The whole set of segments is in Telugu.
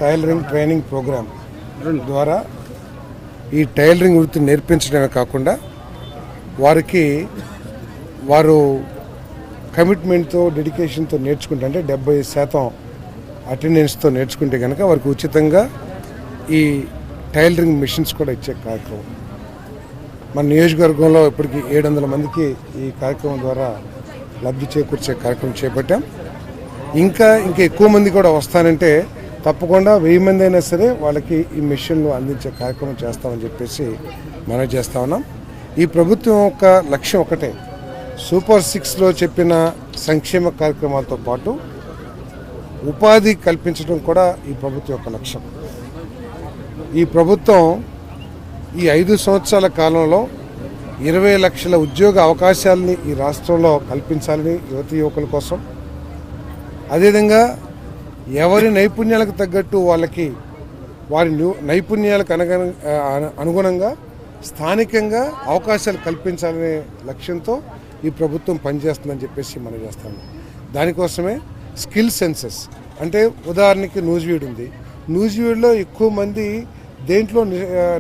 టైలరింగ్ ట్రైనింగ్ ప్రోగ్రామ్ ద్వారా ఈ టైలరింగ్ వృత్తిని నేర్పించడమే కాకుండా వారు కమిట్మెంట్తో డెడికేషన్తో నేర్చుకుంటే అంటే 70% అటెండెన్స్తో నేర్చుకుంటే కనుక వారికి ఉచితంగా ఈ టైలరింగ్ మిషన్స్ కూడా ఇచ్చే కార్యక్రమం మన నియోజకవర్గంలో ఇప్పటికి 700 మందికి ఈ కార్యక్రమం ద్వారా లబ్ధి చేకూర్చే కార్యక్రమం చేపట్టాం. ఇంకా ఎక్కువ మంది కూడా వస్తానంటే తప్పకుండా 1000 మంది అయినా సరే వాళ్ళకి ఈ మిషన్లు అందించే కార్యక్రమం చేస్తామని చెప్పేసి మనం చేస్తా ఉన్నాం. ఈ ప్రభుత్వం యొక్క లక్ష్యం ఒకటే, సూపర్ 6లో చెప్పిన సంక్షేమ కార్యక్రమాలతో పాటు ఉపాధి కల్పించడం కూడా ఈ ప్రభుత్వం యొక్క లక్ష్యం. ఈ ప్రభుత్వం ఈ 5 సంవత్సరాల కాలంలో 20 లక్షల ఉద్యోగ అవకాశాలని ఈ రాష్ట్రంలో కల్పించాలని యువకుల కోసం, అదేవిధంగా ఎవరి నైపుణ్యాలకు తగ్గట్టు వారి నైపుణ్యాలకు అనుగుణంగా స్థానికంగా అవకాశాలు కల్పించాలనే లక్ష్యంతో ఈ ప్రభుత్వం పనిచేస్తుందని చెప్పేసి మనం చేస్తాము. దానికోసమే స్కిల్ సెన్సెస్ అంటే ఉదాహరణకి నూజివీడు ఉంది. నూజివీడులో ఎక్కువ మంది దేంట్లో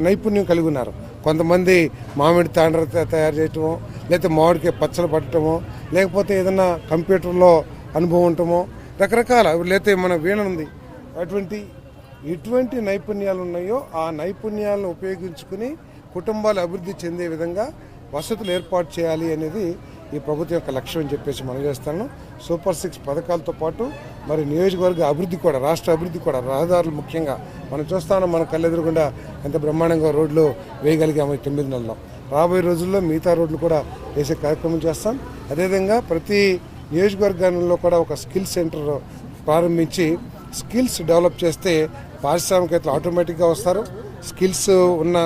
నైపుణ్యం కలిగి ఉన్నారు. కొంతమంది మామిడి తాండ్ర తయారు చేయటమో, లేకపోతే మామిడికాయ పచ్చలు పట్టడమో, లేకపోతే ఏదైనా కంప్యూటర్లో అనుభవం ఉండటమో, రకరకాల, లేకపోతే మన వీణ ఉంది. ఎటువంటి నైపుణ్యాలు ఉన్నాయో ఆ నైపుణ్యాలను ఉపయోగించుకుని కుటుంబాలు అభివృద్ధి చెందే విధంగా వసతులు ఏర్పాటు చేయాలి అనేది ఈ ప్రభుత్వం యొక్క లక్ష్యం అని చెప్పేసి మనం చేస్తాను. సూపర్ 6 పథకాలతో పాటు మరి నియోజకవర్గ అభివృద్ధి కూడా, రాష్ట్ర అభివృద్ధి కూడా, రహదారులు ముఖ్యంగా మనం చూస్తాను. మన కళ్ళెదురుగుండా ఎంత బ్రహ్మాండంగా రోడ్లు వేయగలిగాము ఈ 9 నెలల్లో. రాబోయే రోజుల్లో మిగతా రోడ్లు కూడా వేసే కార్యక్రమం చేస్తాం. అదేవిధంగా ప్రతి నియోజకవర్గాల్లో కూడా ఒక స్కిల్ సెంటర్ ప్రారంభించి స్కిల్స్ డెవలప్ చేస్తే పారిశ్రామికవేత్తలు ఆటోమేటిక్గా వస్తారు. స్కిల్స్ ఉన్న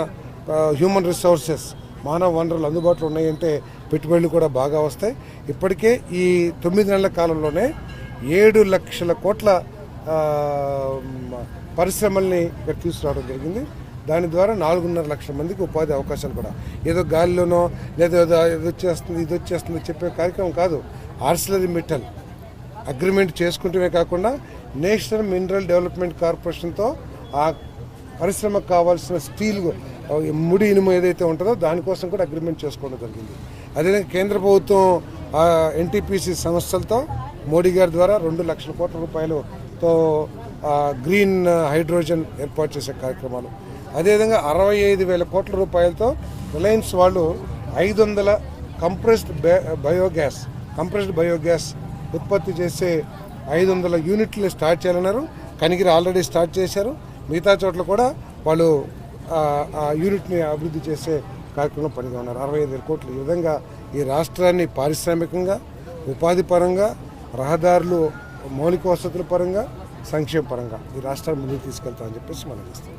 హ్యూమన్ రిసోర్సెస్, మానవ వనరులు అందుబాటులో ఉన్నాయంటే పెట్టుబడులు కూడా బాగా వస్తాయి. ఇప్పటికే ఈ 9 నెలల కాలంలోనే 7 లక్షల కోట్ల పరిశ్రమల్ని ఇక్కడ తీసుకురావడం జరిగింది. దాని ద్వారా 4.5 లక్షల మందికి ఉపాధి అవకాశాలు కూడా, ఏదో గాలిలోనో లేదా ఇది వచ్చేస్తుంది చెప్పే కార్యక్రమం కాదు. ఆర్సిలరీమిట్టల్ అగ్రిమెంట్ చేసుకుంటూనే కాకుండా నేషనల్ మినరల్ డెవలప్మెంట్ కార్పొరేషన్తో ఆ పరిశ్రమకు కావాల్సిన స్టీల్, ముడి ఇనుము ఏదైతే ఉంటుందో దానికోసం కూడా అగ్రిమెంట్ చేసుకోవడం జరిగింది. అదేవిధంగా కేంద్ర ప్రభుత్వం ఎన్టీపీసీ సంస్థలతో మోడీ గారి ద్వారా 2 లక్షల కోట్ల రూపాయలతో గ్రీన్ హైడ్రోజన్ ఏర్పాటు చేసే కార్యక్రమాలు, అదేవిధంగా 65,000 కోట్ల రూపాయలతో రిలయన్స్ వాళ్ళు 500 కంప్రెస్డ్ బయోగ్యాస్ ఉత్పత్తి చేసే 500 యూనిట్లు స్టార్ట్ చేయాలన్నారు. కనిగిరి ఆల్రెడీ స్టార్ట్ చేశారు. మిగతా చోట్ల కూడా వాళ్ళు ఆ యూనిట్ని అభివృద్ధి చేసే కార్యక్రమం పనిగా ఉన్నారు. 65,000 కోట్లు. ఈ విధంగా ఈ రాష్ట్రాన్ని పారిశ్రామికంగా, ఉపాధి పరంగా, రహదారులు, మౌలిక వసతుల పరంగా, సంక్షేమ పరంగా ఈ రాష్ట్రాన్ని ముందుకు తీసుకెళ్తామని చెప్పేసి మనం చేస్తాం.